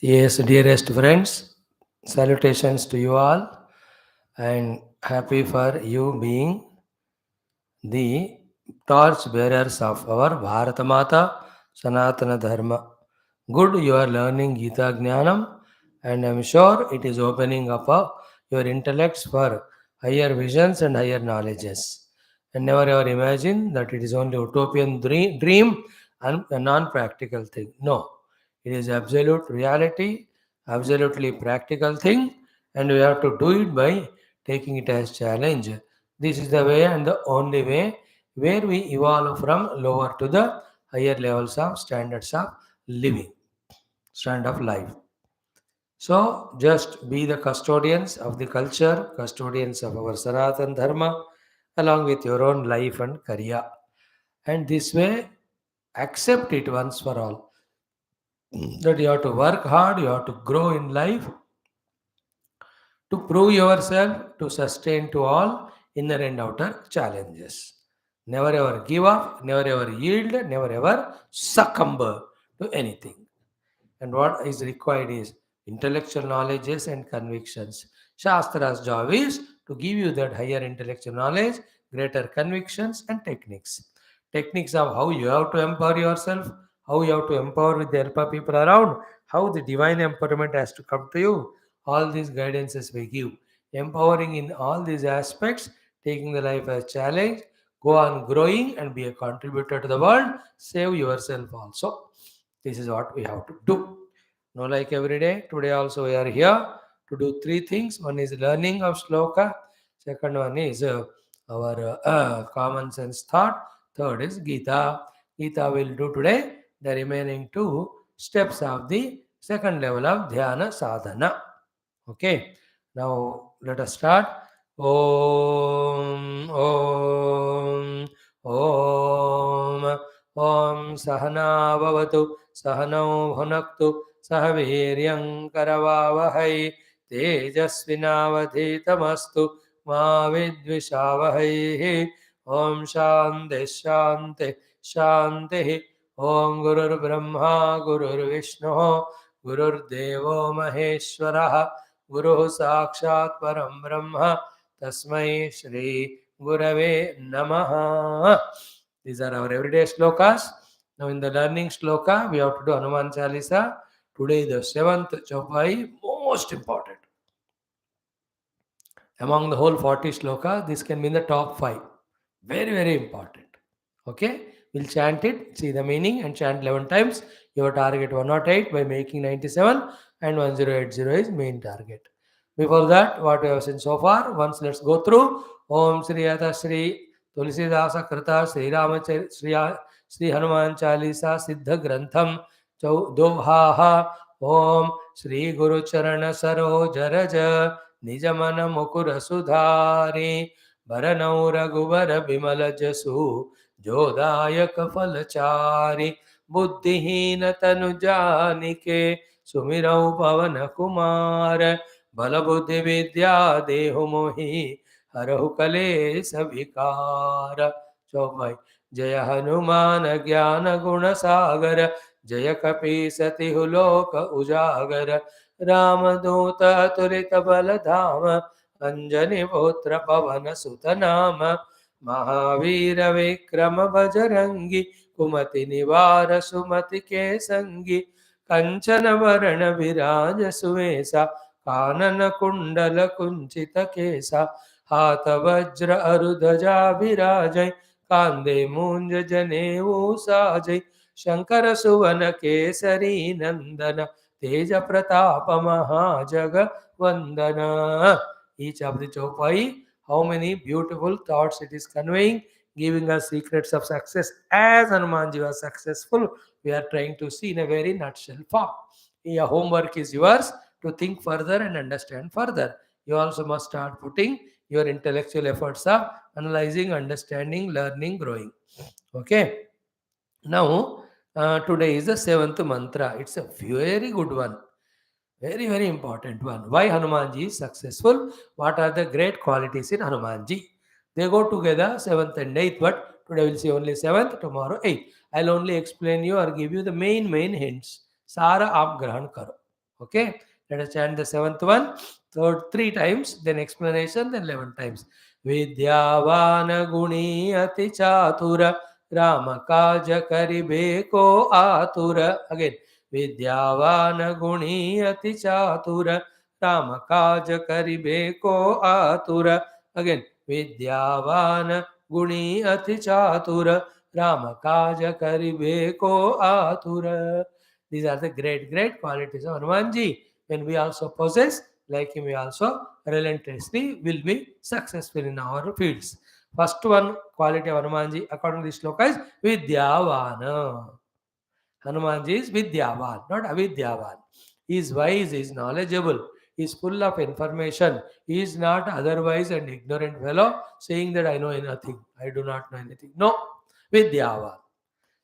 Yes, dearest friends, salutations to you all, and happy for you being the torch bearers of our Bharata Mata Sanatana Dharma. Good, you are learning Gita Jnanam, and I am sure it is opening up your intellects for higher visions and higher knowledges. And never ever imagine that it is only utopian dream and a non-practical thing. No, it is absolute reality, absolutely practical thing, and we have to do it by taking it as challenge. This is the way and the only way where we evolve from lower to the higher levels of standards of living, standard of life. So just be the custodians of the culture, custodians of our Sanatan Dharma, along with your own life and career. And this way, accept it once for all. That you have to work hard, you have to grow in life, to prove yourself, to sustain to all inner and outer challenges. Never ever give up, never ever yield, never ever succumb to anything. And what is required is intellectual knowledges and convictions. Shastra's job is to give you that higher intellectual knowledge, greater convictions, and techniques. Techniques of how you have to empower yourself, how you have to empower with the help of people around, how the divine empowerment has to come to you. All these guidances we give. Empowering in all these aspects, taking the life as challenge, go on growing and be a contributor to the world, save yourself also. This is what we have to do. No, like every day, today also we are here to do three things. One is learning of sloka. Second one is our common sense thought. Third is Geetha. Geetha will do today the remaining two steps of the second level of dhyana sadhana. Okay. Now let us start. Om Om Om Om Sahana Bhavatu Sahanau Bhunaktu Sah Veeryam Karavavahai Tejasvinavadhitamastu Ma Vidvishavahai Om Shanti Shanti Shanti Om Gurur Brahma Gurur Vishnu Gurur Devo Maheshwaraha Guru Sakshat Param Brahma Tasmai Shri Gurave Namaha. These are our everyday slokas. Now in the learning sloka, we have to do Hanuman Chalisa. Today the seventh Chaupai, most important. Among the whole 40 sloka, this can be in the top 5. Very, very important. Okay? We'll chant it, see the meaning, and chant 11 times. Your target 108 by making 97, and 1080 is main target. Before that, what we have seen so far, once let's go through. Om Sri Yata Sri Tulisidasa Krita Sri Ramachari Sri Hanuman Chalisa Siddha Grantham Dohaha Om Sri Guru Charana Saro Jaraja निज मन मुकुर सुधारे भरनौ रघुवर बिमल जसु जोदायक फलचारि बुद्धिहीन तनु जानिके सुमिरौ पवन कुमार बल बुद्धि विद्या देहु मोहि हरहु कलेस विकार चौपाई जय हनुमान ज्ञान गुण सागर जय कपीसतिहु लोक उजागर रामदूत तुलित बलधाम अंजनी पुत्र पवन सुत नाम महावीर विक्रम बजरंगी कुमति निवार सुमति के संगी कंचन वरण विराज सुवेसा कानन कुंडल कुंचित केसा हाथ वज्र अरुध्वजा विराजय कांदे मूंज जनेऊ साजय शंकर सुवन केसरी नंदन तेज Pratap महाजग vandana. Each of the chopai, how many beautiful thoughts it is conveying, giving us secrets of success. As Hanumanji was successful, we are trying to see in a very nutshell form. Your homework is yours to think further and understand further. You also must start putting your intellectual efforts of analyzing, understanding, learning, growing. Okay. Now, today is the seventh mantra. It's a very good one. Very, very important one. Why Hanumanji is successful? What are the great qualities in Hanumanji? They go together, seventh and eighth, but today we'll see only seventh, tomorrow eighth. I'll only explain you or give you the main hints. Sara aap grahan karo. Okay, let us chant the seventh one. Third, 3 times, then explanation, then 11 times. Vidyavana guni ati chatura Rama kaja karibe ko atura. Again, Vidyavana guni ati chatura Rama kaja karibe ko atura. Again, Vidyavana guni ati chatura Rama kaja karibe ko atura. These are the great qualities of Hanumanji. When we also possess, like him, we also relentlessly will be successful in our fields. First one quality of Hanumanji, according to this sloka, is Vidyavana. Hanumanji is Vidyavan, not Avidyavan. He is wise, he is knowledgeable, he is full of information. He is not otherwise an ignorant fellow saying that I know nothing, I do not know anything. No, Vidyavan.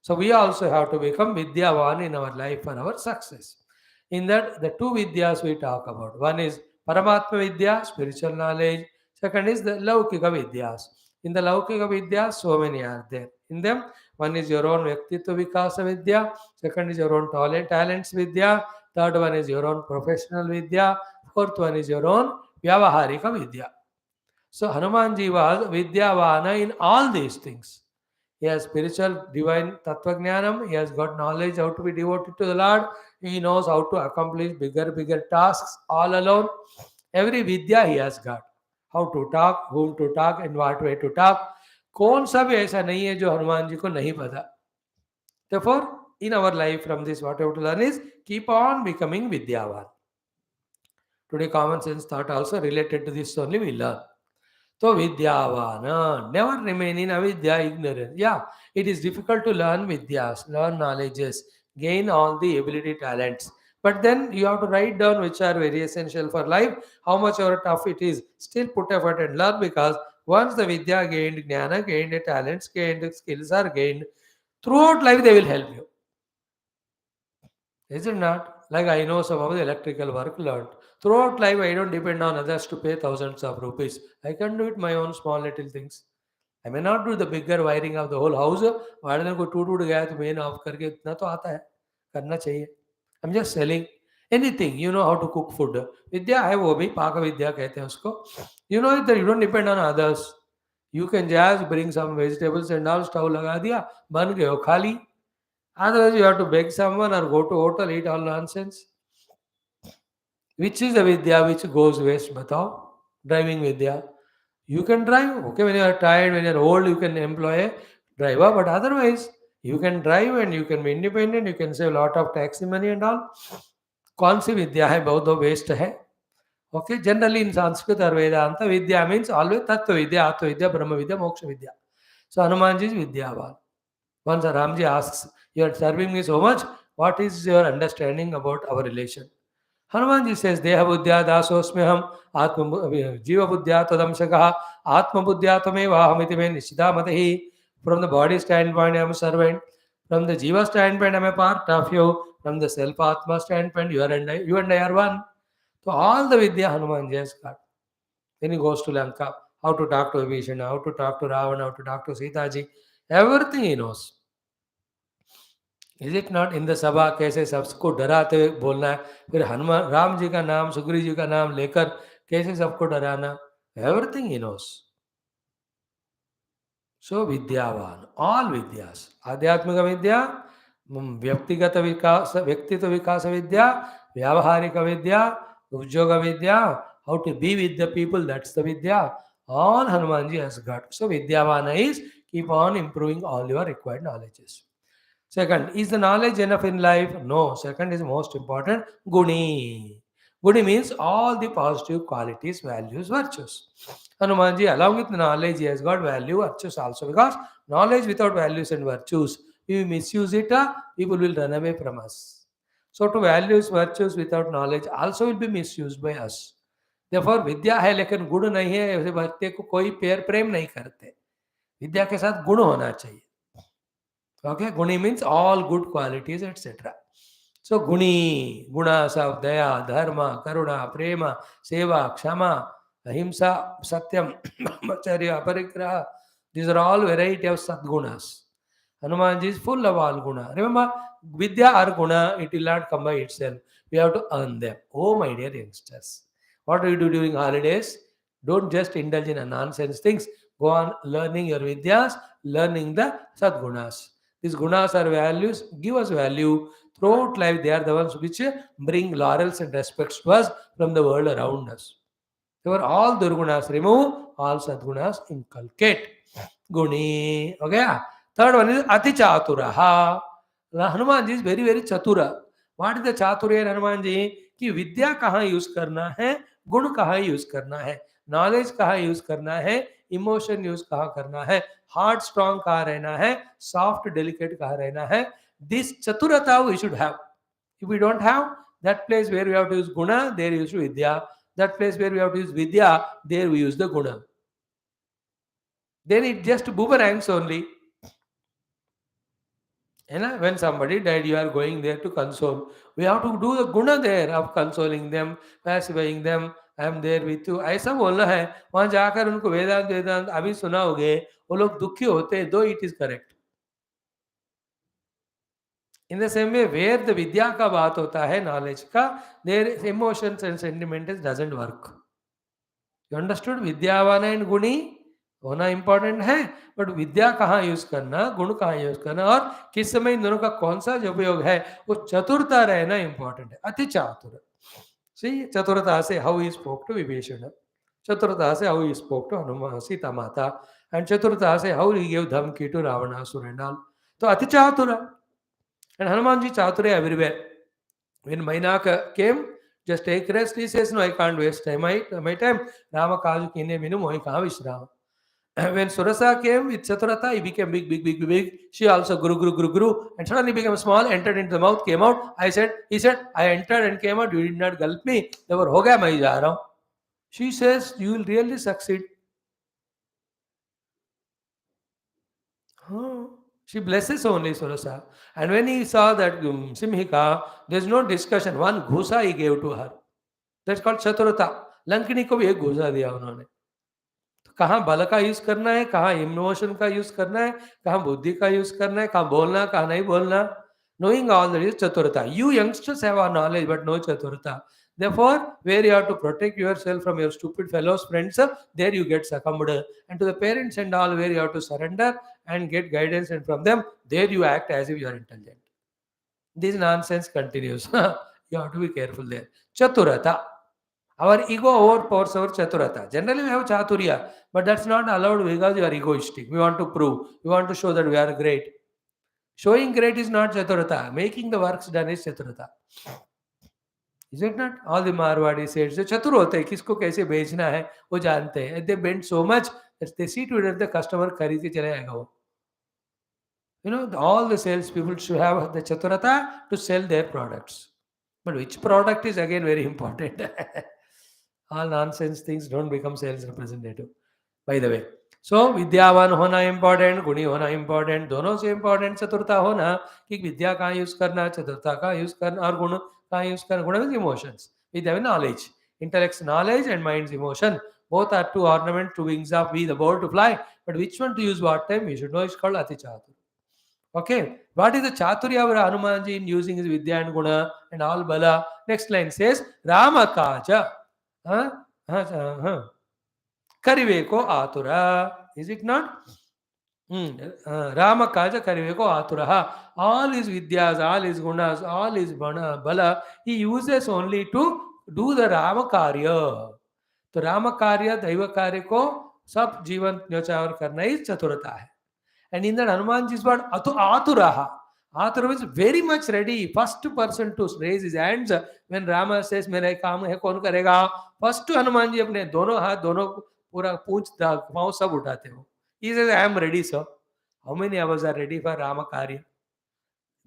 So we also have to become Vidyavan in our life for our success. In that, the two Vidyas we talk about. One is Paramatma Vidya, spiritual knowledge. Second is the Laukika Vidyas. In the Laukika Vidyas, so many are there. In them, one is your own Vyaktitva Vikasa Vidya. Second is your own talents Vidya. Third one is your own professional Vidya. Fourth one is your own Vyavaharika Vidya. So Hanumanji was Vidyavana in all these things. He has spiritual divine tattva jnanam. He has got knowledge how to be devoted to the Lord. He knows how to accomplish bigger tasks all alone. Every vidya he has got. How to talk, whom to talk, and what way to talk. कौन सा भी ऐसा नहीं है जो हनुमान जी को नहीं पता. Therefore, in our life from this, what we have to learn is keep on becoming vidyavan. Today, common sense thought also related to this only we learn. So Vidyavana, never remain in avidya, ignorance. Yeah, it is difficult to learn vidyas, learn knowledges, gain all the ability, talents. But then you have to write down which are very essential for life, how much or tough it is. Still put effort and learn, because once the vidya gained, jnana gained, talents gained, skills are gained, throughout life they will help you. Is it not? Like I know some of the electrical work learned. Throughout life, I don't depend on others to pay thousands of rupees. I can do it my own small little things. I may not do the bigger wiring of the whole house. Byron को टूट गया तो main of करके इतना तो आता है, करना चाहिए. I'm just selling anything. You know how to cook food. विद्या है वो भी पाक विद्या कहते हैं उसको. You know that you don't depend on others. You can just bring some vegetables and all, stove लगा दिया, बन गए हो खाली. Otherwise, you have to beg someone or go to hotel, eat all nonsense. Which is the vidya which goes waste, batao? Driving vidya. You can drive, okay, when you are tired, when you are old, you can employ a driver, but otherwise, you can drive and you can be independent, you can save a lot of taxi money and all. कौन सी विद्या है, बहुत waste है. Okay, generally in Sanskrit or Vedanta, vidya means always tattva vidya, atma vidya, brahma vidya, moksha vidya. So Hanumanji is vidyavan. Once Ramji asks, you are serving me so much, what is your understanding about our relation? Hanumanji says, Deha buddhya dasosmyaham, atma jiva buddhya tadamsakaha, atma buddhya tameva ahamiti me nishida matahi. From the body standpoint, I am a servant. From the jiva standpoint, I am a part of you. From the self-atma standpoint, you and I are one. So all the vidya Hanumanji has got. Then he goes to Lanka, how to talk to Vibhishana, how to talk to Ravana, how to talk to Sita ji. Everything he knows. Is it not? In the सभा कैसे सबको डराते हुए बोलना है, फिर हनुमान राम जी का नाम, सुग्रीव जी का नाम लेकर कैसे सबको डराना. Everything he knows. सो विद्यावान, ऑल विद्यास, आध्यात्मिक विद्या, व्यक्तिगत विकास, व्यक्तित्व विकास विद्या, व्यावहारिक विद्या, उद्योग विद्या, how to be with the people, that's the विद्या. All Hanuman ji has got. So विद्यावान is keep on improving all your required knowledges. Second, is the knowledge enough in life? No. Second is most important, Guni. Guni means all the positive qualities, values, virtues. Hanumanji, along with knowledge, he has got value, virtues also. Because knowledge without values and virtues, if we misuse it, people will run away from us. So to values, virtues without knowledge also will be misused by us. Therefore, विद्या है लेकिन गुण नहीं है, ऐसे व्यक्ति को कोई प्रेम नहीं करते. विद्या के साथ गुण होना चाहिए. Okay, Guni means all good qualities, etc. So Guni, gunas of daya, dharma, karuna, prema, seva, kshama, ahimsa, satyam, brahmacharya, parigraha. These are all variety of satgunas. Hanumanji is full of all guna. Remember, vidya or guna, it will not come by itself. We have to earn them. Oh, my dear youngsters, what do you do during holidays? Don't just indulge in nonsense things. Go on learning your vidyas, learning the sadgunas. These gunas are values, give us value throughout life. They are the ones which bring laurels and respects to us from the world around us. They were all durgunas remove, all sadgunas inculcate. Guni. Okay. Third one is Ati Chaturaha. Hanuman ji is very, very chatura. What is the chaturya in Hanuman ji? कि विद्या कहाँ use करना है, गुण कहाँ use करना है, knowledge कहाँ use करना है, इमोशन यूज कहाँ करना है, हार्ट स्ट्रांग कहाँ रहना है, सॉफ्ट डेलिकेट कहाँ रहना है. दिस चतुरता we should have. If we don't have that place where we have to use guna, there we use vidya. That place where we have to use vidya, there we use the guna. Then it just boomerangs only. And when somebody died, you are going there to console. We have to do the guna there of consoling them, pacifying them. I am there with you. ऐसा बोलना है. वहां जाकर उनको वेदांत वेदांत अभी सुनाओगे, वो लोग दुखी होते हैं. Though it is correct. In the same way, where the vidya का बात होता है, knowledge का, their emotions and sentiments doesn't work. You understood? विद्यावान एंड गुणी होना इंपॉर्टेंट है, बट विद्या कहाँ यूज करना, गुण कहाँ यूज करना, और किस समय इन दोनों का कौन सा जो उपयोग है, वो चतुरता रहना इंपॉर्टेंट है. अति चातुर. See, चतुरता से how he spoke to Vibhishan, चतुरता से how he spoke to Hanuman Sita माता, and चतुरता से how he gave धमकी to रावणासुर and all. तो अति चातुर. And Hanuman ji chaturya everywhere. When Mainaka came, just take rest. He says, no, I can't waste time. My time. Rama kaju kine minu mohi kaha vishrama. When Surasa came with Chaturata, he became big, big, big, big. She also grew, and suddenly became small, entered into the mouth, came out. He said, I entered and came out. You did not gulp me. Therefore, ho gaya, main ja raha hu. She says, you will really succeed. Huh. She blesses only Surasa. And when he saw that Simhika, there's no discussion. One ghusa he gave to her. That's called Chaturata. Lankini को भी एक घुसा दिया उन्होंने. तो कहाँ बल का यूज करना है, कहाँ इमोशन का यूज करना है, कहाँ बुद्धि का यूज करना है, कहाँ बोलना, कहाँ नहीं बोलना. Knowing all that is Chaturata. You youngsters have our knowledge, but no Chaturata. Therefore, where you have to protect yourself from your stupid fellows, friends, there you get succumbed. And to the parents and all, where you have to surrender and get guidance, and from them, there you act as if you are intelligent. This nonsense continues. You have to be careful there. Chaturata. Our ego overpowers our chaturata. Generally, we have chaturya, but that's not allowed because you are egoistic. We want to prove, we want to show that we are great. Showing great is not chaturata. Making the works done is chaturata. Is it not? All the Marwadi said, जो चतुर होते हैं, किसको कैसे बेचना है वो जानते हैं. They bend so much that they see to it that the customer खरीद के चले आएगा वो. All the sales people should have the chaturata to sell their products. But which product is again very important. All nonsense things don't become sales representative. By the way. So, विद्यावान होना important, गुणी होना important, दोनों से important चतुरता होना कि विद्या कहाँ use करना, चतुरता कहाँ यूज करना, और गुण कहाँ यूज करना. गुण means emotions. Vidya means knowledge. Intellect's knowledge and mind's emotion. Both are two ornaments, two wings of we, the bird to fly. But which one to use what time, you should know. It's called Ati Chatur. Okay. What is the Chaturya of Hanumanji in using his Vidya and Guna and all Bala? Next line says, Rama Kaja. Karive ko atura. Is it not? Rama Kaja Karive ko atura. All his Vidyas, all his Gunas, all his Bala, he uses only to do the Rama Karya. तो राम कार्य दैव कार्य को सब जीवन न्योचावर करना ही चतुरता है. And in that Hanuman is what aturaha. Atura means very much ready. First person to raise his hands when Rama says मेरा काम है कौन करेगा. First हनुमान जी अपने दोनों हाथ दोनों पूरा पूंछ पाँव सब उठाते हो. He says I am ready sir. How many of us are ready for Rama karya?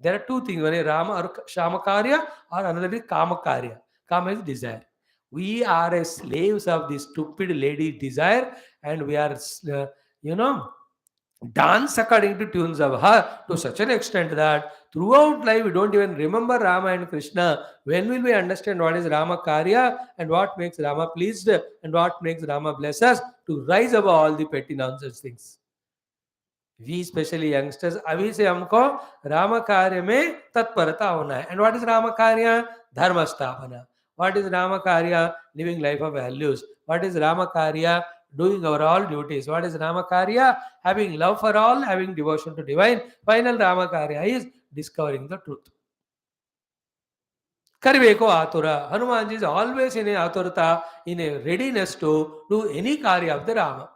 There are two things. One is Rama or Shama karya, or another is Kama karya. Kama is desire. We are a slaves of this stupid lady desire, and we are, dance according to tunes of her to such an extent that throughout life we don't even remember Rama and Krishna. When will we understand what is Rama Karya and what makes Rama pleased and what makes Rama bless us to rise above all the petty nonsense things? We especially youngsters, अभी से हमको राम कार्य में तत्परता होना है. And what is Ram कार्य? Dharma Sthapana. What is Rama Karya? Living life of values. What is Rama Karya? Doing our all duties. What is Rama Karya? Having love for all, having devotion to divine. Final Rama Karya is discovering the truth. Kariveko Atura. Hanumanji is always in a Aturata, in a readiness to do any Karya of the Rama.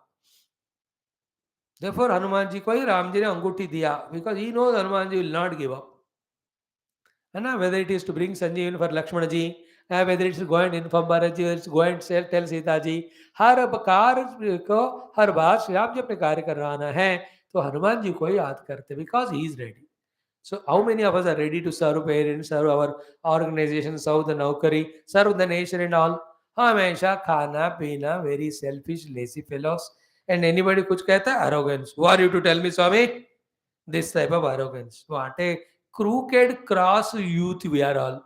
Therefore, Hanumanji ko hi Ramji ne anguti diya, because he knows Hanumanji will not give up. And whether it is to bring Sanjeevan for Lakshmana ji, whether it's to go and inform Bharat ji, or it's to go and tell Sita ji, हर कार्य को हर बार श्री राम जी अपने कार्य करवाना है, तो हनुमान जी को ही याद करते, because he is ready. So how many of us are ready to serve parents, serve our organization, serve the naukari, serve the nation and all? हमेशा खाना पीना, very selfish, lazy fellows. And anybody कुछ कहता है, arrogance. Who are you to tell me, Swami? This type of arrogance. What a crooked cross youth we are all.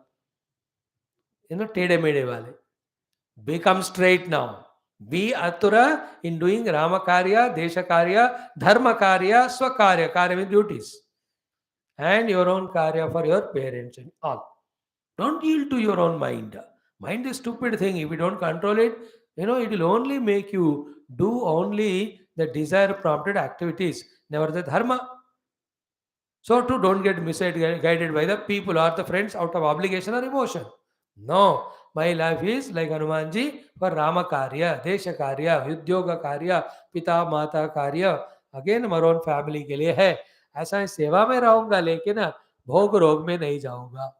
Tede mede wale. Become straight now. Be atura in doing Rama Karya, Desha Karya, Dharma Karya, Swakarya, Karya with duties. And your own Karya for your parents and all. Don't yield to your own mind. Mind is a stupid thing. If you don't control it, it will only make you do only the desire prompted activities, never the dharma. So too, don't get misguided by the people or the friends out of obligation or emotion. No, my life is like Hanumanji for Rama Karya, Desha Karya, Udyoga Karya, Pita Mata Karya. Again, हमारे own family के लिए है. ऐसा है सेवा में रहूंगा लेकिन भोग रोग में नहीं जाऊंगा.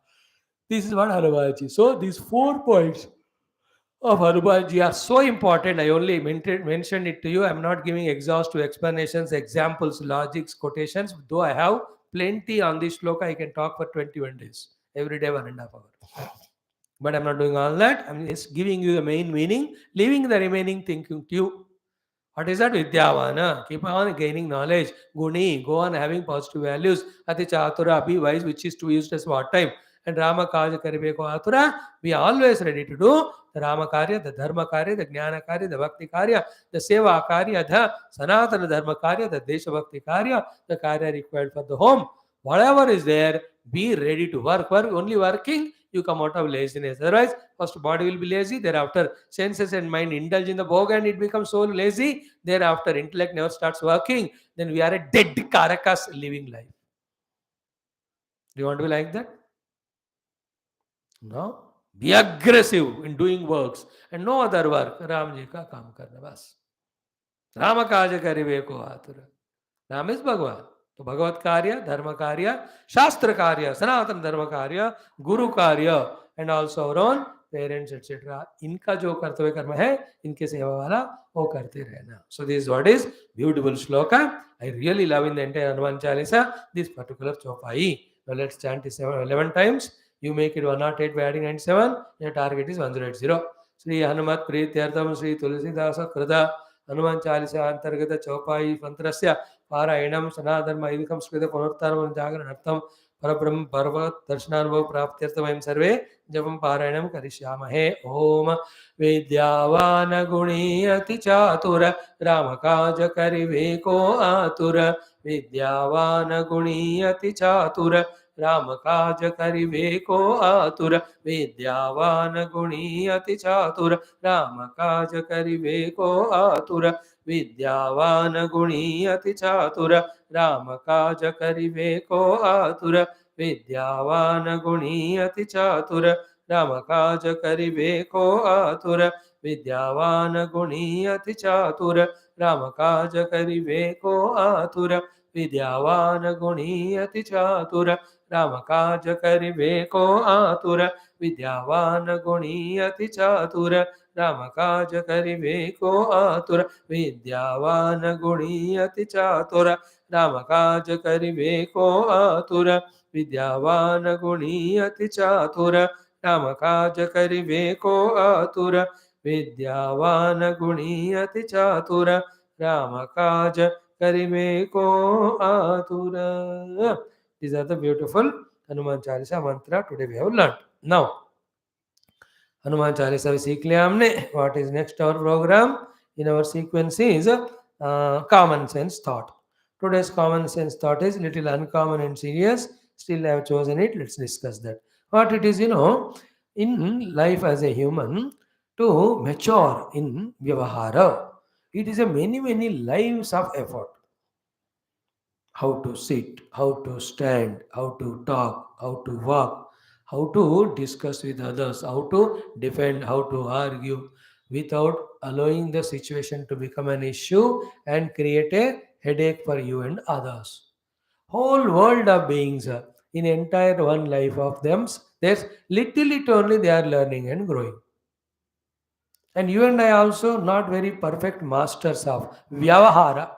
This is what Hanumanji. So these 4 points of Hanumanji are so important. I only mentioned it to you. I'm not giving exhaustive explanations, examples, logics, quotations. Though I have plenty on this shloka, I can talk for 21 days. Every day, 1.5 hours. But I'm not doing all that. I'm just giving you the main meaning, leaving the remaining thinking to you. What is that? Vidyavana. Keep on gaining knowledge. Guni. Go on having positive values. Ati chatura. Be wise, which is to be used as what time. And Rama Kaja Karibeko Atura. We are always ready to do the Rama Karya, the Dharma Karya, the Gnana Karya, the Bhakti Karya, the Seva Karya, the Sanatana Dharma Karya, the Desha Bhakti Karya, the Karya required for the home. Whatever is there, be ready to work. Only working, you come out of laziness. Otherwise, first body will be lazy, thereafter senses and mind indulge in the bhog and it becomes so lazy. Thereafter intellect never starts working. Then we are a dead carcass living life. Do you want to be like that? No. Be aggressive in doing works and no other work. Ram ji ka kaam karna bas. Rama kaja karive ko atura. Ram is Bhagavan. तो भगवत कार्य, धर्म कार्य, शास्त्र कार्य, सनातन धर्म कार्य, गुरु कार्य and also our own parents etcetera. इनका जो कर्तव्य कर्म है, इनके सेवा वाला वो करते रहना. So this what is beautiful shloka. I really love in the entire Hanuman Chalisa this particular chopai. Now let's chant it 11 times. You make it 108 by adding 97. Your target is 180. Sri Hanumat Prityartham Sri Tulasidasa Krida Hanuman Chalisa Antargata Chopai Mantrasya पारायणम सनाधर्म ऐदिकं स्कृत पुनरुत्थानं जागरणर्थं परब्रह्म भगवत दर्शनानुभव प्राप्त्यर्थं वयं सर्वे जपं पारायणं करिष्यामहे. ओम विद्यावान गुणी अति चातुर रामकाज करिवेको आतुर. विद्यावान गुणी अति चातुर रामकाज करिवेको आतुर. विद्यावान गुणी अति चातुर रामकाज करिवेको आतुर. विद्यावान गुणी अति चातुर राम काज करिवेको आतुर. विद्यावान गुणी अति चातुर राम काज करिवेको आतुर. विद्यावान गुणी अति चातुर राम काज करिवेको आतुर. विद्यावान गुणी अति चातुर राम काज करिवेको आतुर. विद्यावान गुणी अति चातुर राम काज करिवेको आतुर. विद्यावान गुणी अति चातुर राम काज करिवेको आतुर. विद्यावान गुणी अति चातुर राम काज करिवेको आतुर. विद्यावान गुणी अति चातुर राम काज करिवेको आतुर. These are the beautiful Hanuman Chalisa mantra today we have learned. Now Hanuman Chalisa भी सीख लिया हमने. What is next our program in our sequence is common sense thought. Today's common sense thought is little uncommon and serious. Still I have chosen it. Let's discuss that. What it is, in life as a human to mature in Vyavahara. It is a many, many lives of effort. How to sit, how to stand, how to talk, how to walk, how to discuss with others, how to defend, how to argue without allowing the situation to become an issue and create a headache for you and others. Whole world of beings in entire one life of them, there's little it only they are learning and growing. And you and I also not very perfect masters of Vyavahara.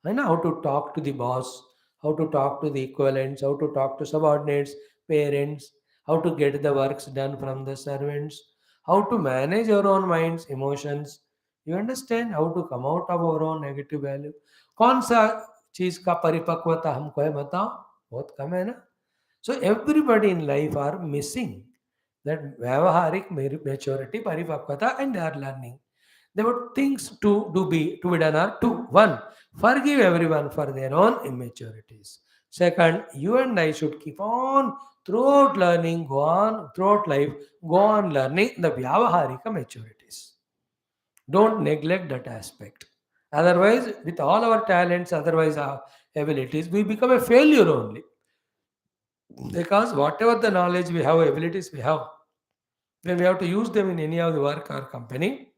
I know how to talk to the boss, how to talk to the equivalents, how to talk to subordinates, parents, how to get the works done from the servants, how to manage our own minds, emotions. You understand how to come out of our own negative value. कौन सा चीज का परिपक्वता हमको है बताओ बहुत कम है ना so everybody in life are missing that vyavaharic maturity paripakvata and they are learning there were things to be done are two. One, forgive everyone for their own immaturities. Second, you and I should keep on throughout learning, go on throughout life, go on learning the Vyavaharika maturities. Don't neglect that aspect. Otherwise, with all our talents, otherwise our abilities, we become a failure only. Because whatever the knowledge we have, abilities we have, when we have to use them in any of the work or company,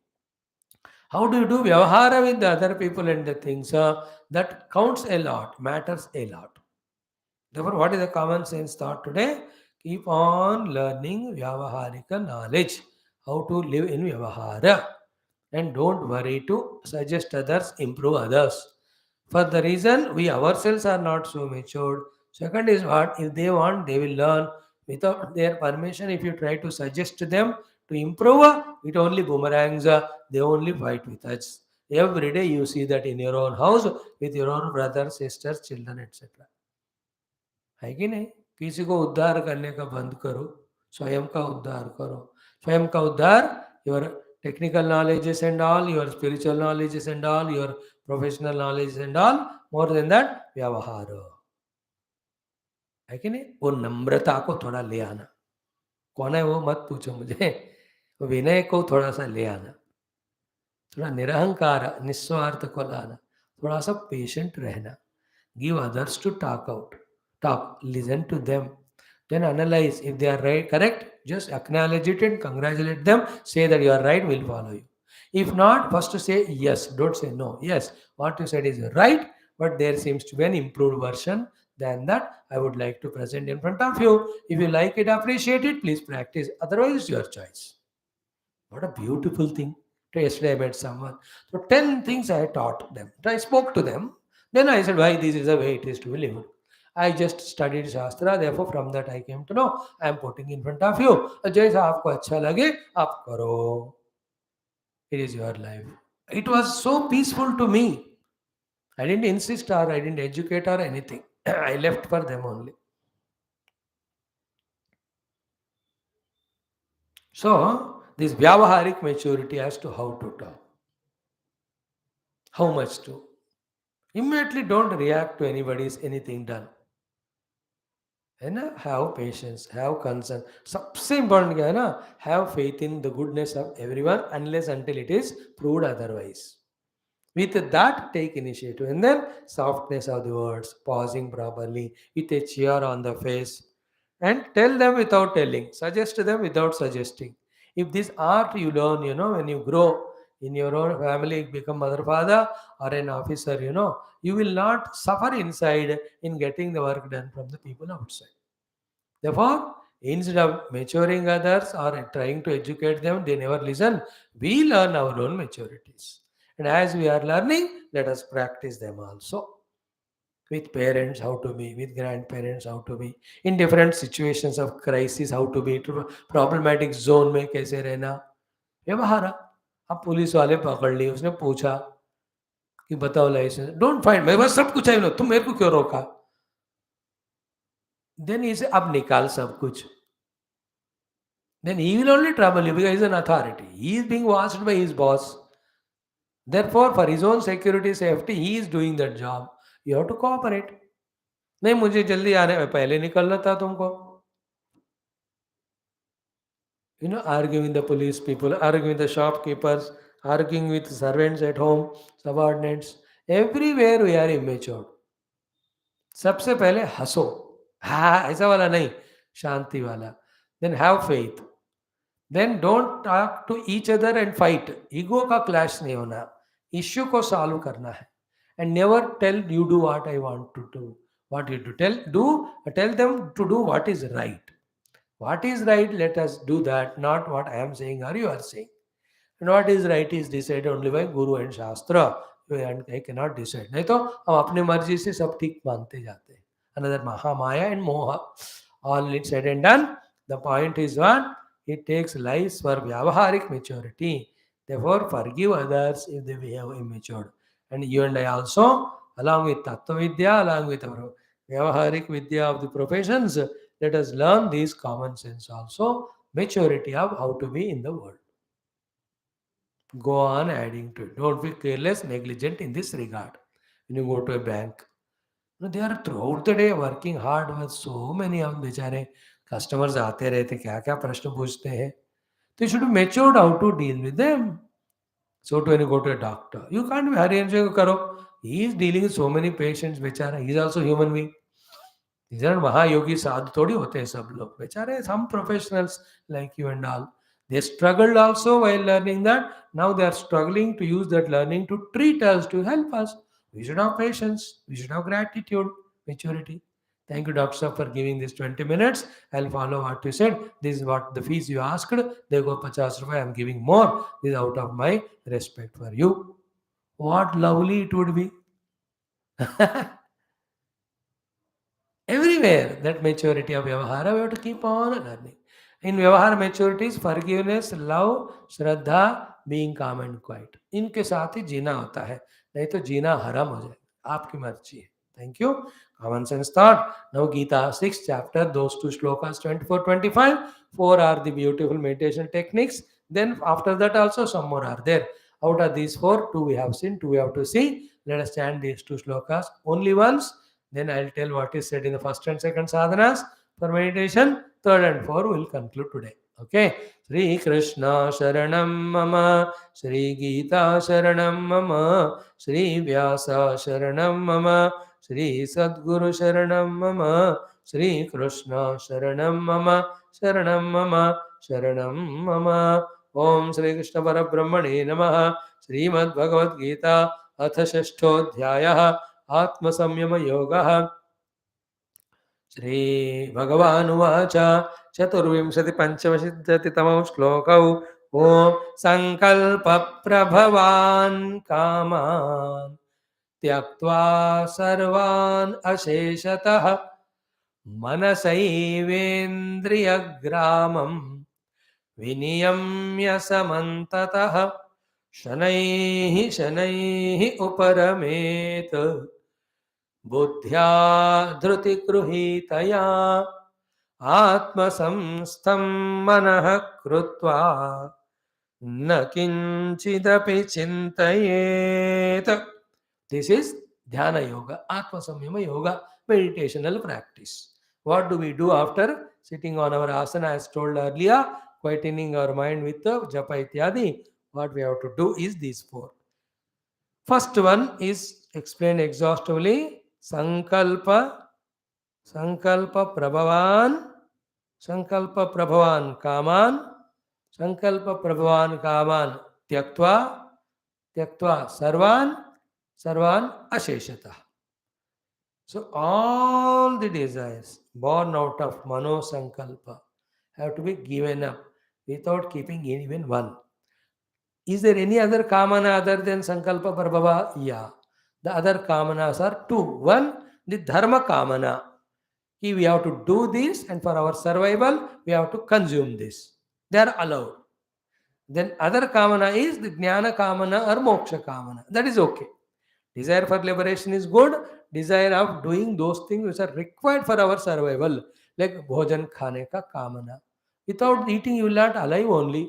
how do you do vyavahara with the other people and the things? That counts a lot, matters a lot. Therefore, what is the common sense thought today? Keep on learning vyavaharika knowledge, how to live in vyavahara. And don't worry to suggest others, improve others. For the reason we ourselves are not so matured. Second is what? If they want, they will learn. Without their permission, if you try to suggest to them to improve, it only boomerangs, they only fight with us. Every day you see that in your own house with your own brothers, sisters, children, etc. है कि नहीं किसी को उद्धार करने का बंद करो स्वयं का उद्धार करो स्वयं का उद्धार your technical knowledges and all your spiritual knowledges and all your professional knowledges and all more than that व्यवहार है कि नहीं वो नम्रता को थोड़ा ले आना कौन है वो मत पूछो मुझे विनय को थोड़ा सा ले आना थोड़ा निरहंकार निस्वार्थ को लाना थोड़ा सा पेशेंट रहना give others to talk listen to them then analyze if they are right correct just acknowledge it and congratulate them say that you are right we'll follow you if not first say yes don't say no yes what you said is right but there seems to be an improved version than that I would like to present in front of you if you like it appreciate it please practice otherwise it's your choice what a beautiful thing. Yesterday I met someone. So 10 things I taught them. I spoke to them. Then I said, why this is the way it is to be lived. I just studied Shastra. Therefore, from that I came to know. I am putting in front of you. जैसा आपको अच्छा लगे आप करो. It is your life. It was so peaceful to me. I didn't insist or I didn't educate or anything. I left for them only. So, this Vyavaharik maturity as to how to talk. How much to. Immediately don't react to anybody's anything done. है ना have patience have concern सबसे important क्या है ना have faith in the goodness of everyone unless until it is proved otherwise with that take initiative and then softness of the words pausing properly with a cheer on the face and tell them without telling suggest them without suggesting if this art you learn when you grow in your own family become mother father or an officer you will not suffer inside in getting the work done from the people outside therefore instead of maturing others or trying to educate them they never listen we learn our own maturities and as we are learning let us practice them also with parents how to be with grandparents how to be in different situations of crisis how to be problematic zone में कैसे रहना व्यवहार अब police वाले पकड़ लिए उसने पूछा कि बताओ लाइसेंस डोंट फाइंड मेरे पास सब कुछ है तुम मेरे को क्यों रोका देन इसे अब निकाल सब कुछ then he will only trouble you because he is an authority he is being watched by his boss therefore for his own security safety he is doing that job you have to cooperate नहीं मुझे जल्दी आने में पहले निकलना था तुमको Arguing with the police people, arguing with the shopkeepers, arguing with servants at home, subordinates. Everywhere we are immature. सबसे पहले हंसो, हाँ ऐसा वाला नहीं, शांति वाला. Then have faith. Then don't talk to each other and fight. Ego का clash नहीं होना, इश्यू को सॉल्व करना है. And never tell you do what I want to do. What you tell them to do what is right. What is right, let us do that, not what I am saying or you are saying. And what is right is decided only by Guru and Shastra. And I cannot decide. नहीं तो हम अपने मर्जी से सब ठीक मानते जाते हैं. Another Mahamaya and Moha. All it said and done. The point is one, it takes lives for Vyavaharic maturity. Therefore, forgive others if they behave immature. And you and I also, along with Tattva Vidya, along with our Vyavaharic Vidya of the professions, let us learn these common sense also, maturity of how to be in the world. Go on adding to it. Don't be careless, negligent in this regard. When you go to a bank, they are throughout the day working hard with so many of बेचारे customers आते रहते क्या क्या प्रश्न पूछते हैं. So you should be matured how to deal with them. So when you go to a doctor, you can't be hurry and say karo. He is dealing with so many patients बेचारा. He is also human being. These are महायोगी साधु थोड़ी होते हैं सब लोग बेचारे. Some professionals like you and all, they struggled also while learning that. Now they are struggling to use that learning to treat us, to help us. We should have patience. We should have gratitude, maturity. Thank you, Doctor, for giving this 20 minutes. I'll follow what you said. This is what the fees you asked. They go 50 rupees. I'm giving more. This is out of my respect for you. What lovely it would be. Everywhere, that maturity of Vyavahara, we have to keep on learning. In Vyavahara, maturity is forgiveness, love, Shraddha, being calm and quiet. इनके साथ ही जीना होता है, नहीं तो जीना हराम हो जाए. आपकी मर्जी है. Thank you. Common sense thought. Now Geetha 6th chapter, those two shlokas 24-25. 4 are the beautiful meditation techniques. Then after that also some more are there. Out of these 4, 2 we have seen, 2 we have to see. Let us chant these 2 shlokas only once. Then I'll tell what is said in the first and second sadhanas for meditation. Third and fourth will conclude today. Okay. Sri Krishna Sharanam Mama, Sri Geetha Sharanam Mama, Sri Vyasa Sharanam Mama, Sri Sadguru Sharanam Mama, Sri Krishna Sharanam Mama, Sharanam Mama, Sharanam Mama. Om Sri Krishna Parabrahmane Namaha. Srimad Bhagavad Gita Atha Shashtodhyayah आत्मसंयम योगः. श्री भगवानुवाच चतुर्विंशति पंचमसिद्धतितमौ श्लोकौ ओम संकल्प प्रभवान् कामान् त्यक्त्वा सर्वान् अशेषतः मनसैवेन्द्रियग्रामं विनियम्य समन्ततः शनैः शनैः उपरमेत् बुद्ध्या धृतिगृहीतया आत्मसंस्थं मनः कृत्वा न किंचिदपि चिन्तयेत्. This is dhyana yoga, atma samyama yoga, meditational practice. What do we do after sitting on our asana as told earlier, quietening our mind with the japa ityadi? What we have to do is these 4. First one is explained exhaustively. Sankalpa prabhavan kaman tyaktva sarvan asheshata. So all the desires born out of mano sankalpa have to be given up without keeping even one. Is there any other kamana other than sankalpa prabhava? Yeah. The other kamanas are 2. One, the dharma kamana. We have to do this, and for our survival, we have to consume this. They are allowed. Then other kamana is the jnana kamana or moksha kamana. That is okay. Desire for liberation is good. Desire of doing those things which are required for our survival, like bhojan khane ka kamana. Without eating, you will not alive only.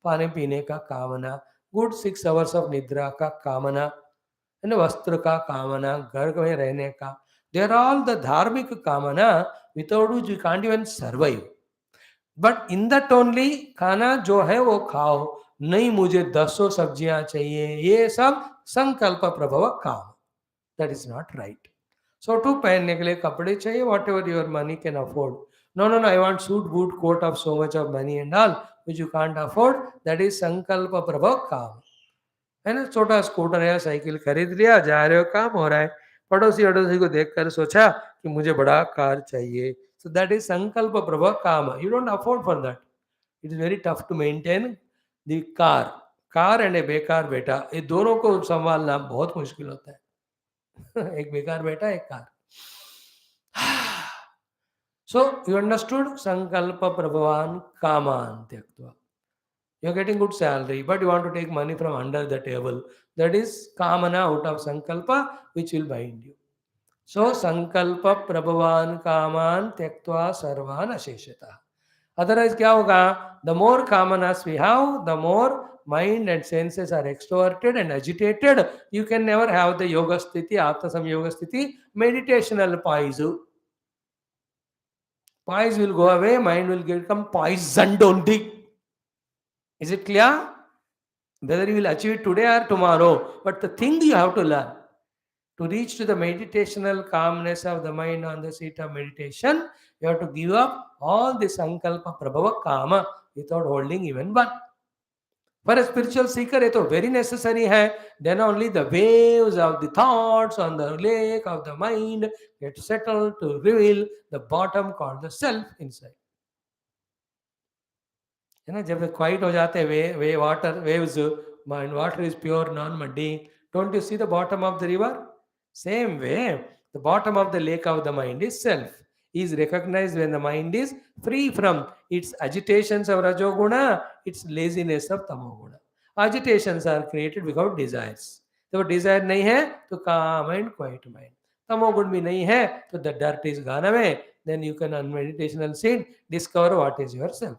पानी पीने का कामना, good 6 hours of निद्रा का कामना, वस्त्र का कामना, घर में रहने का. They are all the dharmic kamana without which you can't even survive. But in that only खाना जो है वो खाओ, नहीं मुझे दसों सब्जियां चाहिए, ये सब संकल्प प्रभव काम, that is not right. So to पहनने के लिए कपड़े चाहिए, whatever your money can afford. No no no, I want suit boot coat of so much of money and all which you can't afford, that is संकल्प प्रभव काम. है ना, छोटा स्कूटर या साइकिल खरीद लिया, जा रहे हो, काम हो रहा है. पड़ोसी अड़ोसी को देखकर सोचा कि मुझे बड़ा कार चाहिए, सो दैट इज संकल्प प्रभव काम. You don't afford for that. It is very tough to maintain the car. Car and a बेकार बेटा, ये दोनों को संभालना बहुत मुश्किल होता है. एक बेकार बेटा, एक कार. सो यू अंडरस्टूड, संकल्प प्रभवान कामान त्यक्त्वा. You're getting good salary, but you want to take money from under the table. That is kamana out of sankalpa, which will bind you. So sankalpa prabhavan kaman tyaktva sarvan asheshata. Otherwise क्या होगा? The more kamanas we have, the more mind and senses are extroverted and agitated. You can never have the yoga sthiti, atma samyoga sthiti, meditational poise. Poise will go away, mind will become poisoned only. Is it clear? Whether you will achieve it today or tomorrow, but the thing you have to learn to reach to the meditational calmness of the mind on the seat of meditation, you have to give up all the sankalpa prabhava kama without holding even one. For a spiritual seeker, it is very necessary hai. Then only the waves of the thoughts on the lake of the mind get settled to reveal the bottom called the self inside. है ना, जब quite हो जाते हैं वे water waves, and water is pure non muddy, don't you see the bottom of the river? Same way the bottom of the lake of the mind is self, is recognized when the mind is free from its agitations of rajoguna, its laziness of tamoguna. Agitations are created without desires. तो desire नहीं है तो calm and quiet mind. तमोगुण भी नहीं है तो the dirt is gone away. Then you can on meditational seat discover what is yourself.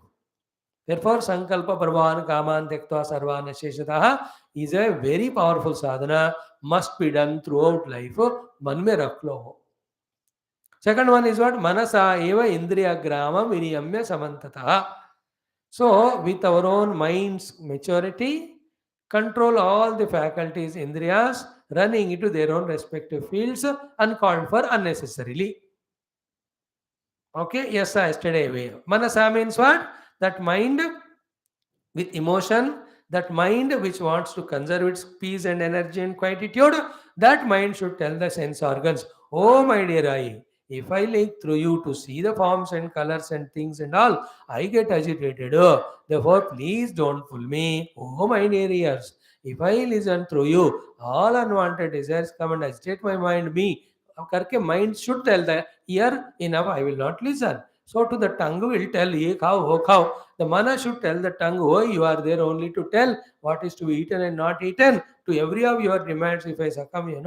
Therefore, Sankalpa Prabhavan Kaman Tektva Sarvan Sheshataha is a very powerful sadhana, must be done throughout life. Man mein rakh lo. Second one is what? Manasa eva indriya grama viriyamya samantataha. So, with our own mind's maturity, control all the faculties, indriyas, running into their own respective fields, uncalled for unnecessarily. Okay, yes, yesterday way. Manasa means what? That mind with emotion, that mind which wants to conserve its peace and energy and quietude, that mind should tell the sense organs, oh my dear eye, if I look through you to see the forms and colors and things and all, I get agitated. Oh, therefore, please don't fool me. Oh my dear ears, if I listen through you, all unwanted desires come and agitate my mind, me. करके mind should tell the ear, enough, I will not listen. So to the tongue will tell, ye khao, ho khao. The mana should tell the tongue, oh, you are there only to tell what is to be eaten and not eaten. To every of your demands, if I succumb,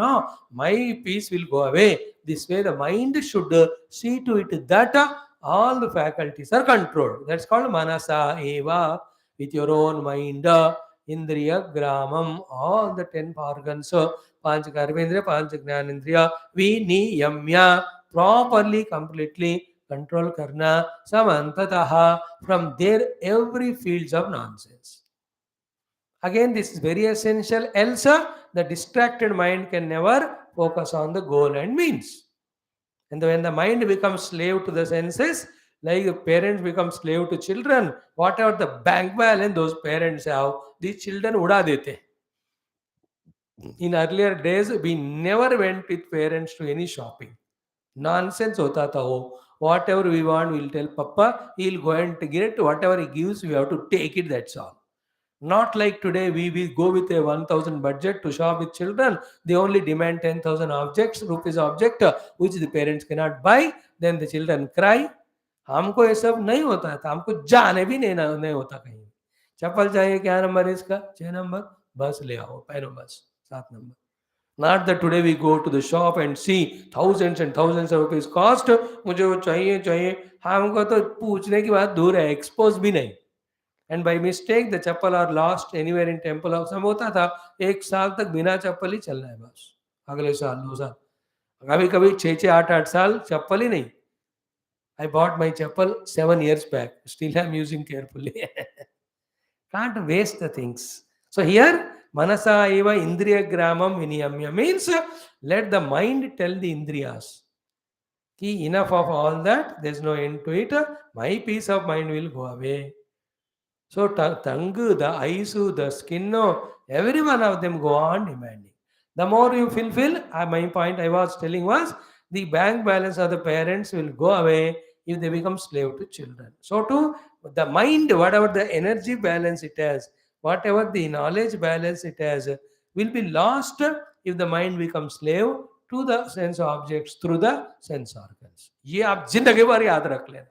my peace will go away. This way, the mind should see to it that all the faculties are controlled. That's called manasa eva, with your own mind. Indriya gramam, all the 10 organs, panch karmendriya, panch jnanendriya, viniyamya, properly, completely control karna, samantataha, from their every fields of nonsense. Again, this is very essential, else the distracted mind can never focus on the goal and means. And when the mind becomes slave to the senses, like the parents become slave to children, whatever the bank balance those parents have, these children uda dete. In earlier days, we never went with parents to any shopping. Nonsense hota tha wo. Whatever we want, we'll tell Papa, he'll go and get whatever he gives, we have to take it, that's all. Not like today, we go with a 1000 budget to shop with children. They only demand 10,000 rupees object, which the parents cannot buy. Then the children cry. हमको ये सब नहीं होता था, हमको जाने भी नहीं होता कहीं. चप्पल चाहिए, क्या नंबर है इसका? 6 नंबर. बस ले आओ, पहनो बस 7 number. Not that today we go to the shop and see thousands and thousands of rupees cost. मुझे वो चाहिए. हमको तो पूछने की बात दूर है, expose भी नहीं. And by mistake the chappal are lost anywhere in temple house. हम होता था 1 साल तक बिना चप्पल ही चलना है बस. अगले साल 2 साल, कभी कभी 6-6, 8-8 साल चप्पल ही नहीं. I bought my chappal 7 years back. Still I'm using carefully. Can't waste the things. So here, manasa eva indriya gramam viniyamya means let the mind tell the indriyas. Ki enough of all that, there's no end to it. My peace of mind will go away. So tongue, the eyes, the skin, every one of them go on demanding. The more you fulfill, my point I was telling was the bank balance of the parents will go away if they become slave to children. So too, the mind, whatever the energy balance it has, whatever the knowledge balance it has, will be lost if the mind becomes slave to the sense objects through the sense organs. ये आप जिंदगी भर याद रख लेना.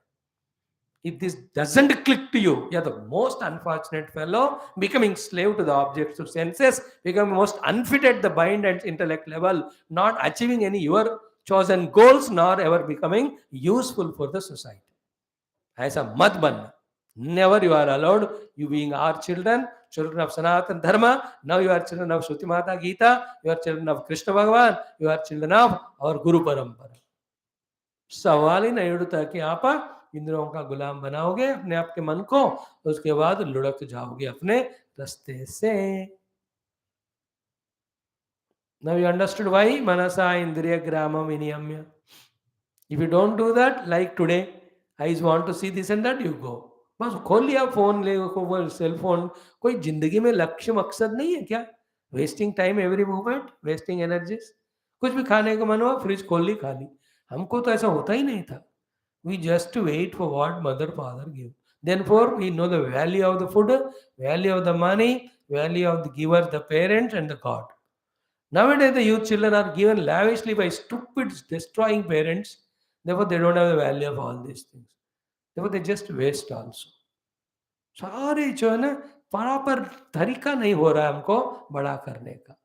If this doesn't click to you, you're the most unfortunate fellow, becoming slave to the objects of senses, becoming most unfit at the mind and intellect level, not achieving any your chosen goals, nor ever becoming useful for the society. As a mat banna. Never you are allowed, you being our children, children of Sanatana Dharma, now you are children of Shruti Mata Geetha, you are children of Krishna Bhagavan, you are children of our Guru Parampara. सवाल ही नहीं उठता कि आप इंद्रियों का गुलाम बनाओगे अपने आप के मन को, तो उसके बाद लुढ़क जाओगे अपने रास्ते से. Now you understood why manasa indriya gramam viniyamya. If you don't do that, like today, I want to see this and that, you go. बस खोल लिया फोन, ले सेल फोन. कोई जिंदगी में लक्ष्य मकसद नहीं है क्या? Wasting time every moment, wasting energies. कुछ भी खाने का मन हुआ, फ्रिज खोल ली, खा ली. हमको तो ऐसा होता ही नहीं था. We just wait for what mother father give. Therefore, we know the value of the food, value of the money, value of the giver, the parent and the God. Nowadays, the youth children are given lavishly by stupid, destroying parents. Therefore, they don't have the value of all these things. Therefore, they just waste also. सारे जो है ना बराबर तरीका नहीं हो रहा है हमको बड़ा करने का.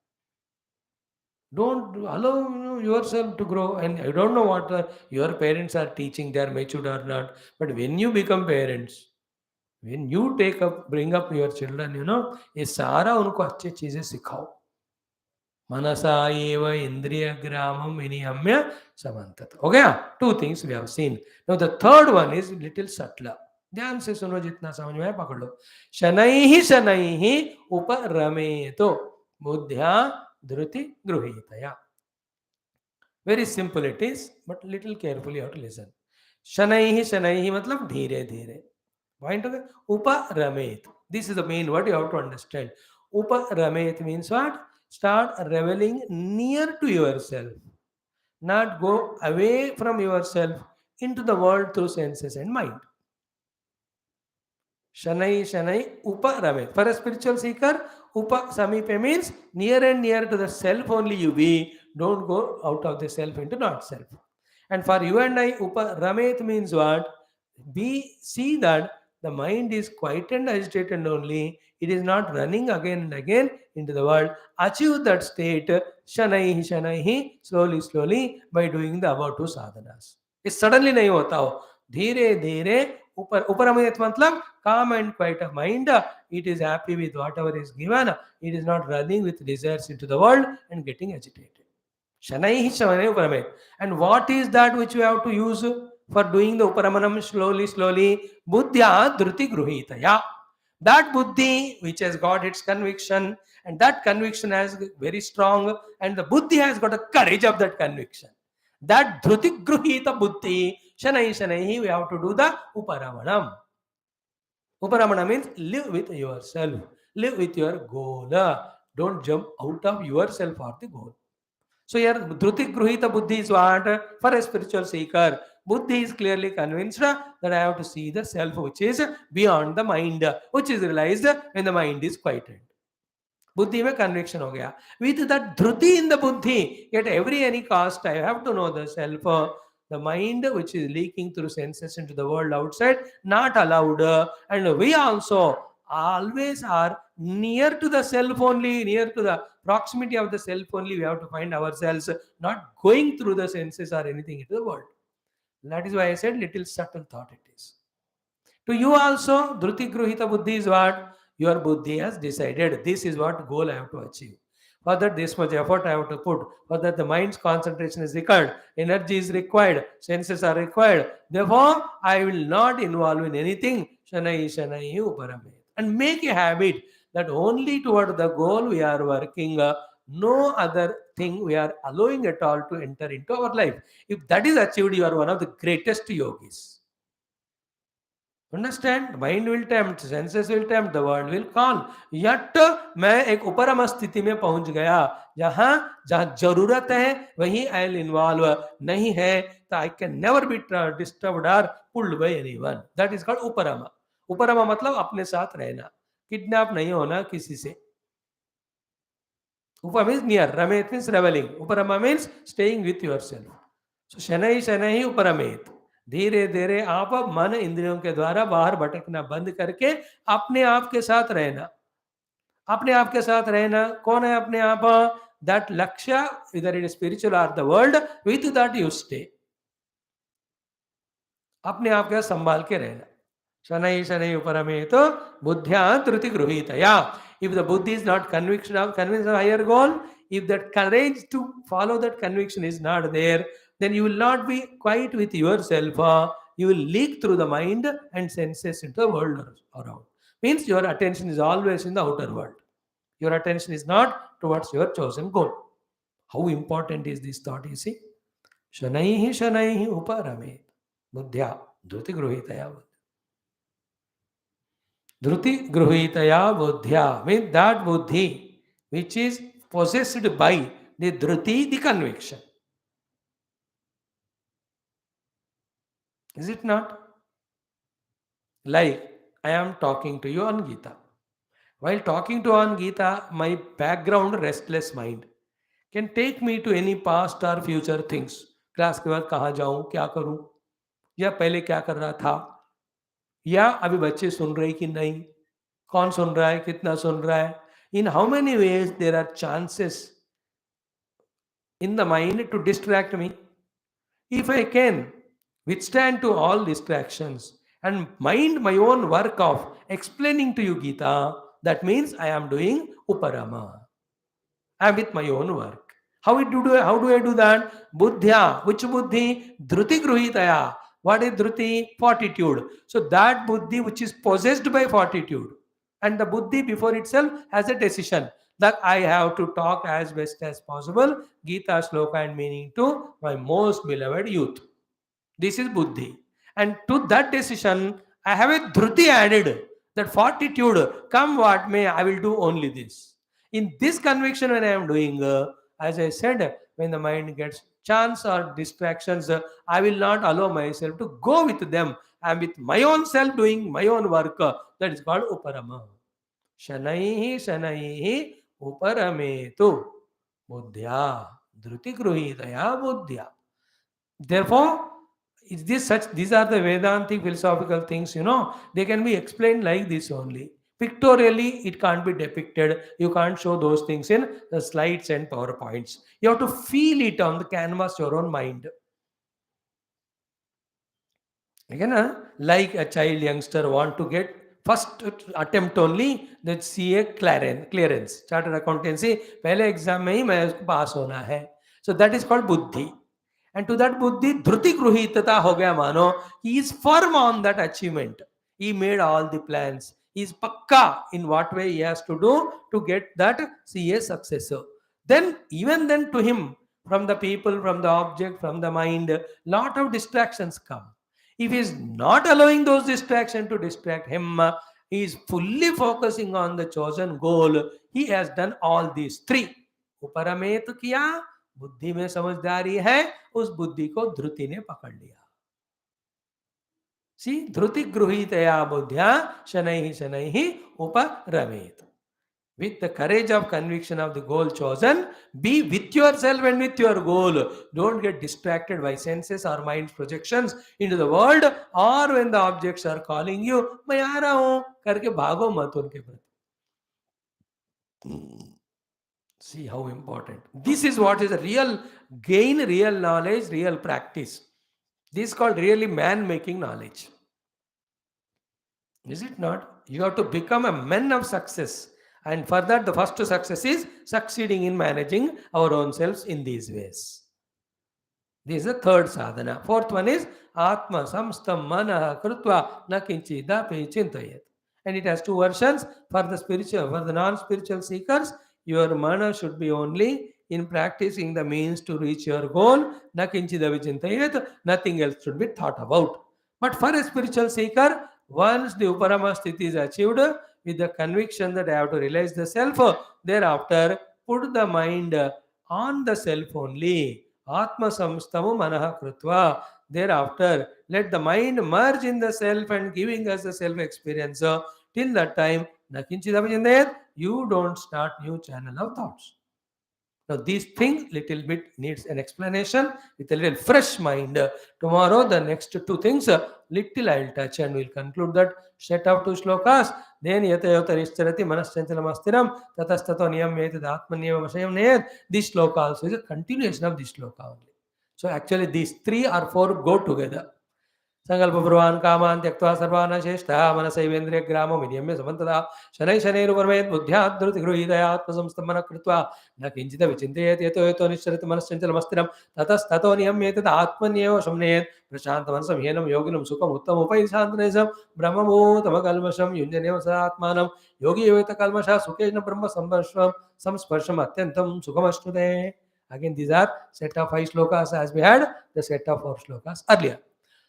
Don't allow yourself to grow. And I don't know what your parents are teaching, they are matured or not. But when you become parents, when you bring up your children, ये सारा उनको अच्छी चीजें सिखाओ. मनसा एव इंद्रिय ग्रामम विनियम्य समन्तत. हो गया. 2 things we have seen. Now the third one is little subtler. ध्यान से सुनो, जितना समझ में आए पकड़ लो. शनैः उपरमेतो बुद्ध्या धृति गृहीतया. Very simple it is, but little carefully you have to listen. शनैः मतलब धीरे धीरे. Point of uparamet. This is the main word you have to understand. Uparamet means what? Start reveling near to yourself, not go away from yourself into the world through senses and mind. Shanai uparamet. For a spiritual seeker, upa samipe means near and near to the self only you be. Don't go out of the self into not self. And for you and I, uparamet means what? See that the mind is quiet and agitated only. It is not running again and again into the world. Achieve that state, shanaihi, slowly, by doing the above 2 sadhanas. It suddenly nahi hota ho. Dheere, uparamayat matlab calm and quiet of mind. It is happy with whatever is given. It is not running with desires into the world and getting agitated. Shanaihi uparamayat. And what is that which we have to use for doing the uparamanam slowly? Buddhya dhruti gruhitaya. That buddhi which has got its conviction, and that conviction has very strong, and the buddhi has got a courage of that conviction. That dhruti gruhita buddhi, shanaihi, we have to do the uparamanam. Uparamana means live with yourself, live with your goal. Don't jump out of yourself for the goal. So here, dhruti gruhita buddhi is what? For a spiritual seeker, buddhi is clearly convinced that I have to see the self which is beyond the mind, which is realized when the mind is quieted. Buddhi mein conviction ho gaya. With that dhruti in the buddhi, at any cost, I have to know the self. The mind which is leaking through senses into the world outside, not allowed. And we also always are near to the self only, near to the proximity of the self only. We have to find ourselves, not going through the senses or anything into the world. That is why I said little subtle thought it is. To you also, dhruti gruhita buddhi is what? Your buddhi has decided this is what goal I have to achieve. For that, this much effort I have to put. For that, the mind's concentration is required, energy is required, senses are required. Therefore, I will not involve in anything. Shanai Shanai Uparame. And make a habit that only toward the goal we are working. No other thing we are allowing at all to enter into our life. If that is achieved, you are one of the greatest yogis. Understand mind will tempt senses will tempt the world will call yet मैं एक उपरम स्थिति में पहुंच गया जहां जहां जरूरत है वहीं आई विल इन्वॉल्व नहीं है तो I can never be disturbed और pulled by anyone that is called उपरमा उपरमा मतलब अपने साथ रहना किडनैप नहीं होना किसी से upa means near ramet means reveling uparama means staying with yourself so shanai shanai uparamet धीरे धीरे आप मन इंद्रियों के द्वारा बाहर भटकना बंद करके अपने आप के साथ रहना अपने आप के साथ रहना कौन है अपने आप दैट लक्ष्य इधर it spiritual or the world with that you stay अपने आप के संभाल के रहना शनै शनै उपरमे तो बुद्ध्या धृति गृहीतया if the buddhi is not convinced of higher goal if that courage to follow that conviction is not there then you will not be quiet with yourself. You will leak through the mind and senses into the world around. Means your attention is always in the outer world. Your attention is not towards your chosen goal. How important is this thought, you see? Shanaihi shanaihi uparame buddhya dhruti gruhitaya. Dhruti gruhitaya buddhya means that buddhi which is possessed by the dhruti, the conviction. Is it not? Like I am talking to you on Geetha. While talking to on Geetha, my background restless mind can take me to any past or future things. Class के बाद कहाँ जाऊँ, क्या करूँ, या पहले क्या कर रहा था, या अभी बच्चे सुन रहे कि नहीं, कौन सुन रहा है, कितना सुन रहा है. In how many ways there are chances in the mind to distract me. If I can withstand to all distractions and mind my own work of explaining to you Geetha, that means I am doing Uparama. I am with my own work. How do I do that? Buddhya. Which buddhi? Dhruti gruhitaya. What is dhruti? Fortitude. So that buddhi which is possessed by fortitude. And the buddhi before itself has a decision that I have to talk as best as possible Gita sloka and meaning to my most beloved youth. This is buddhi. And to that decision, I have a dhruti added. That fortitude, come what may, I will do only this. In this conviction when I am doing, as I said, when the mind gets chance or distractions, I will not allow myself to go with them. I am with my own self doing my own work. That is called uparama. Shanaihi shanaihi uparametu buddhya dhruti gruhitaya buddhya. Therefore, these are the Vedantic philosophical things, they can be explained like this only. Pictorially, it can't be depicted. You can't show those things in the slides and PowerPoints. You have to feel it on the canvas, your own mind. Again, like a child youngster want to get first attempt only that CA clearance, chartered accountancy. पहले exam में ही मैं उसको पास होना है. So that is called buddhi. And to that buddhi, dhruti gruhitata ho gaya mano. He is firm on that achievement. He made all the plans. He is pakka in what way he has to do to get that CA successor. Then, even then to him, from the people, from the object, from the mind, lot of distractions come. If he is not allowing those distractions to distract him, he is fully focusing on the chosen goal. He has done all these three. Uparamet kiya, बुद्धि में समझदारी है उस बुद्धि को धृति ने पकड़ लिया. सी धृति गृहीतया बुद्ध्या शनैहि शनैहि उपरमेत. With the courage of conviction of the goal chosen, be with yourself and with your goal. Don't get distracted by senses or mind's projections into the world, or when the objects are calling you, मैं आ रहा हूं करके भागो मत उनके प्रति. See how important. This is what is a real gain, real knowledge, real practice. This is called really man-making knowledge. Is it not? You have to become a man of success. And for that, the first success is succeeding in managing our own selves in these ways. This is the third sadhana. Fourth one is Atma samstam manah krutva na kinchidapi chintayet. And it has two versions. For the spiritual, for the non-spiritual seekers, your mana should be only in practicing the means to reach your goal. Na kinchidapi chintayet. Nothing else should be thought about. But for a spiritual seeker, once the Uparama sthiti is achieved, with the conviction that I have to realize the self, thereafter put the mind on the self only. Atma samstamu manaha krutva. Thereafter, let the mind merge in the self and giving us the self experience. Till that time, nakinchidavajindayat, you don't start new channel of thoughts. Now, these things little bit needs an explanation with a little fresh mind. Tomorrow, the next two things, little I'll touch and we'll conclude that set of two shlokas. Then yatayotarishcharati manaschanchalamastinam tatastato niyamyetad atmanyavamashayam nayad. This shloka also is a continuation of this shloka only. So actually these three or four go together. संकल्पपूर्वान् कामान् त्यक्त्वा सर्वान् शेष्टः मनसैवेन्द्रिय ग्रामो विनियम्य समन्तदा शनैः शनैरुपरमेत् बुद्ध्यात् धृतिगृहीतया आत्मसंस्तमनः कृत्वा न किञ्चित् विचिन्तयेत् यतो यतो निश्चरति मनश्चञ्चलमस्थिरं ततस्ततो नियम्येतत् आत्मन्येव शमनयेत् प्रशान्तमनसं ह्येनं योगिनं सुखम् उत्तमोपैशान्तनेशं ब्रह्मभूतमकल्मषं युञ्जनेव स आत्मानं योगी योगितकल्मषः सुखेन ब्रह्म संस्पर्शम् अत्यन्तं सुखमश्नुते. Again, these are set of 5 shlokas as we had the set of 4 shlokas earlier.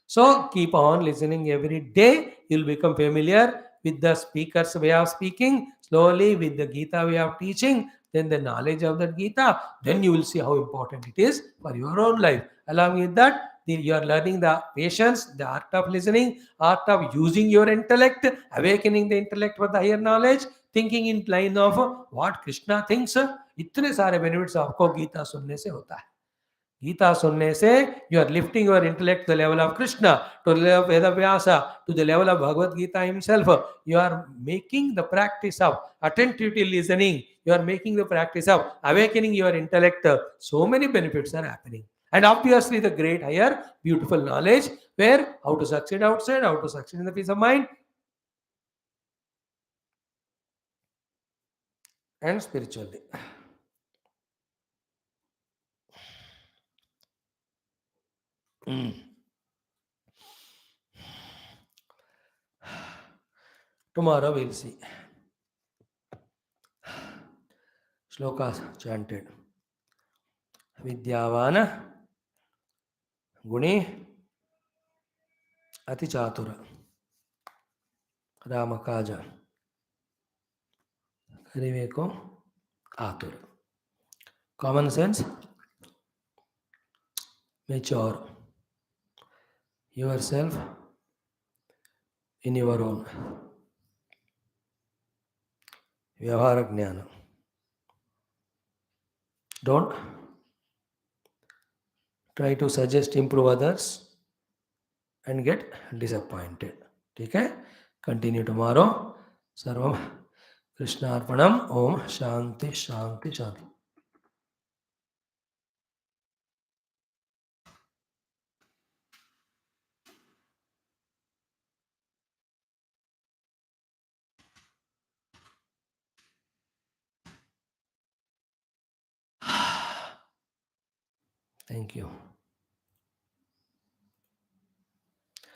So keep on listening every day. You'll become familiar with the speaker's way of speaking, slowly with the Geetha way of teaching, then the knowledge of that Geetha. Then you will see how important it is for your own life. Along with that, you are learning the patience, the art of listening, art of using your intellect, awakening the intellect for the higher knowledge, thinking in line of what Krishna thinks. इतने सारे benefits आपको गीता सुनने से होता है. गीता सुनने से you are lifting your intellect to the level of Krishna, to the level of Vedavyasa, to the level of Bhagavad Gita himself. You are making the practice of attentively listening. You are making the practice of awakening your intellect. So many benefits are happening. And obviously the great higher beautiful knowledge where how to succeed outside, how to succeed in the peace of mind and spiritually. Tomorrow we'll see. Shlokas chanted. Vidyavana Guni Ati Chatura Ramakaja Kariveko Atur. Common sense, mature yourself in your own Vyavahara Gnana. Don't try to suggest improve others and get disappointed. Okay? Continue tomorrow. Sarvam Krishna Arpanam. Om Shanti Shanti Shanti. Thank you.